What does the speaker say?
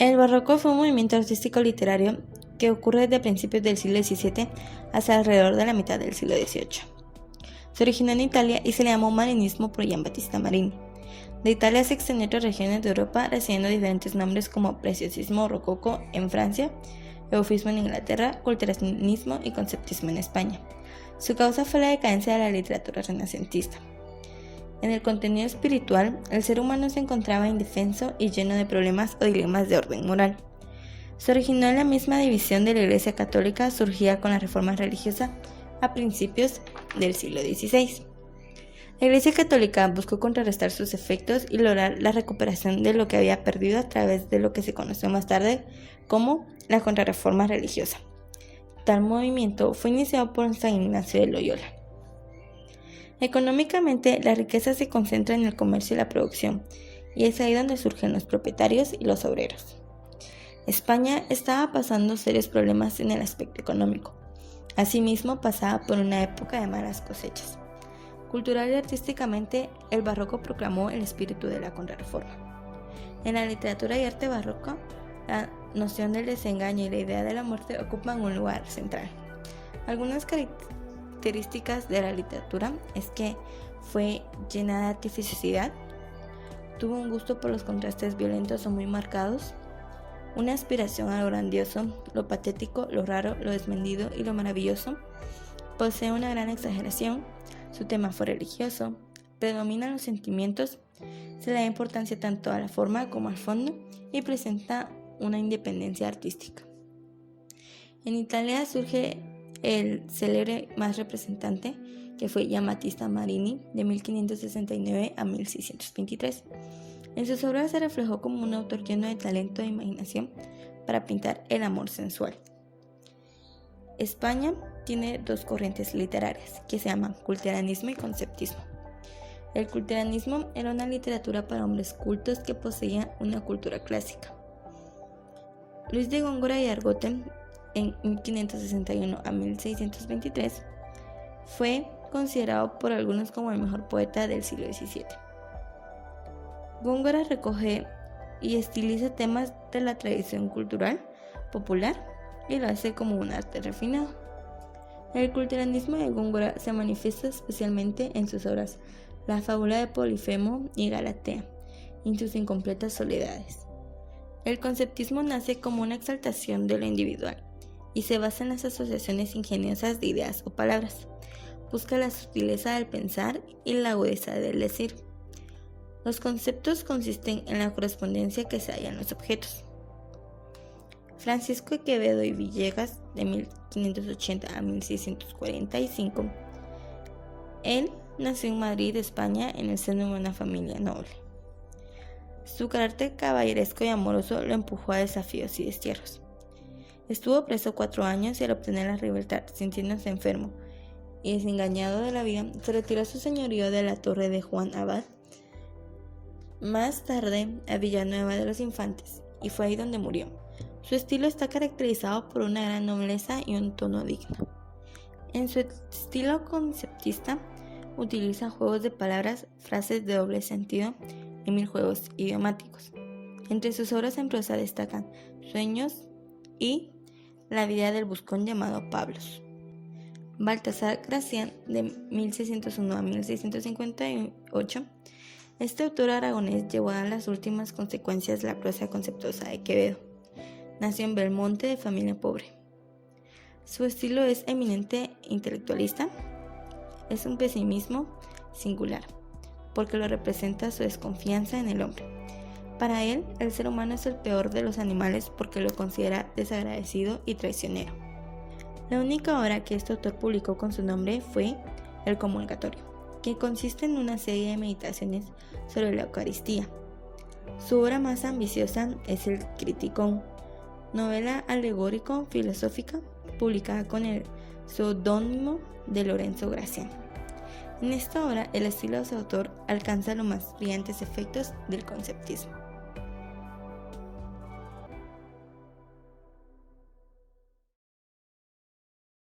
El barroco fue un movimiento artístico literario que ocurre desde principios del siglo XVII hasta alrededor de la mitad del siglo XVIII. Se originó en Italia y se le llamó marinismo por Giambattista Marini. De Italia se extendió a otras regiones de Europa, recibiendo diferentes nombres como preciosismo o rococó en Francia, eufismo en Inglaterra, culteranismo y conceptismo en España. Su causa fue la decadencia de la literatura renacentista. En el contenido espiritual, el ser humano se encontraba indefenso y lleno de problemas o dilemas de orden moral. Se originó en la misma división de la Iglesia Católica surgida con la Reforma religiosa a principios del siglo XVI. La Iglesia Católica buscó contrarrestar sus efectos y lograr la recuperación de lo que había perdido a través de lo que se conoció más tarde como la Contrarreforma religiosa. Tal movimiento fue iniciado por San Ignacio de Loyola. Económicamente, la riqueza se concentra en el comercio y la producción, y es ahí donde surgen los propietarios y los obreros. España estaba pasando serios problemas en el aspecto económico. Asimismo, pasaba por una época de malas cosechas. Cultural y artísticamente, el barroco proclamó el espíritu de la Contrarreforma. En la literatura y arte barroco, la noción del desengaño y la idea de la muerte ocupan un lugar central. Algunas características de la literatura es que fue llena de artificiosidad, tuvo un gusto por los contrastes violentos o muy marcados, una aspiración a lo grandioso, lo patético, lo raro, lo desmedido y lo maravilloso, posee una gran exageración, su tema fue religioso, predominan los sentimientos, se le da importancia tanto a la forma como al fondo y presenta una independencia artística. En Italia surge el célebre más representante, que fue Giambattista Marini, de 1569 a 1623. En sus obras se reflejó como un autor lleno de talento e imaginación para pintar el amor sensual. España tiene dos corrientes literarias que se llaman culteranismo y conceptismo. El culteranismo era una literatura para hombres cultos que poseían una cultura clásica. Luis de Góngora y Argote, en 1561 a 1623, fue considerado por algunos como el mejor poeta del siglo XVII. Góngora recoge y estiliza temas de la tradición cultural popular y lo hace como un arte refinado. El culteranismo de Góngora se manifiesta especialmente en sus obras La fábula de Polifemo y Galatea, y en sus incompletas soledades. El conceptismo nace como una exaltación de lo individual y se basa en las asociaciones ingeniosas de ideas o palabras. Busca la sutileza del pensar y la agudeza del decir. Los conceptos consisten en la correspondencia que se halla en los objetos. Francisco de Quevedo y Villegas, de 1580 a 1645, él nació en Madrid, España, en el seno de una familia noble. Su carácter caballeresco y amoroso lo empujó a desafíos y destierros. Estuvo preso 4 años y al obtener la libertad, sintiéndose enfermo y desengañado de la vida, se retiró a su señorío de la Torre de Juan Abad, más tarde a Villanueva de los Infantes, y fue ahí donde murió. Su estilo está caracterizado por una gran nobleza y un tono digno. En su estilo conceptista, utiliza juegos de palabras, frases de doble sentido y 1000 juegos idiomáticos. Entre sus obras en prosa destacan Sueños y La vida del buscón llamado Pablos. Baltasar Gracián, de 1601 a 1658, este autor aragonés llevó a las últimas consecuencias la prosa conceptuosa de Quevedo. Nació en Belmonte de familia pobre. Su estilo es eminente intelectualista, es un pesimismo singular, porque lo representa su desconfianza en el hombre. Para él, el ser humano es el peor de los animales porque lo considera desagradecido y traicionero. La única obra que este autor publicó con su nombre fue El Comulgatorio, que consiste en una serie de meditaciones sobre la Eucaristía. Su obra más ambiciosa es El Criticón, novela alegórico-filosófica publicada con el seudónimo de Lorenzo Gracián. En esta obra, el estilo de su autor alcanza los más brillantes efectos del conceptismo.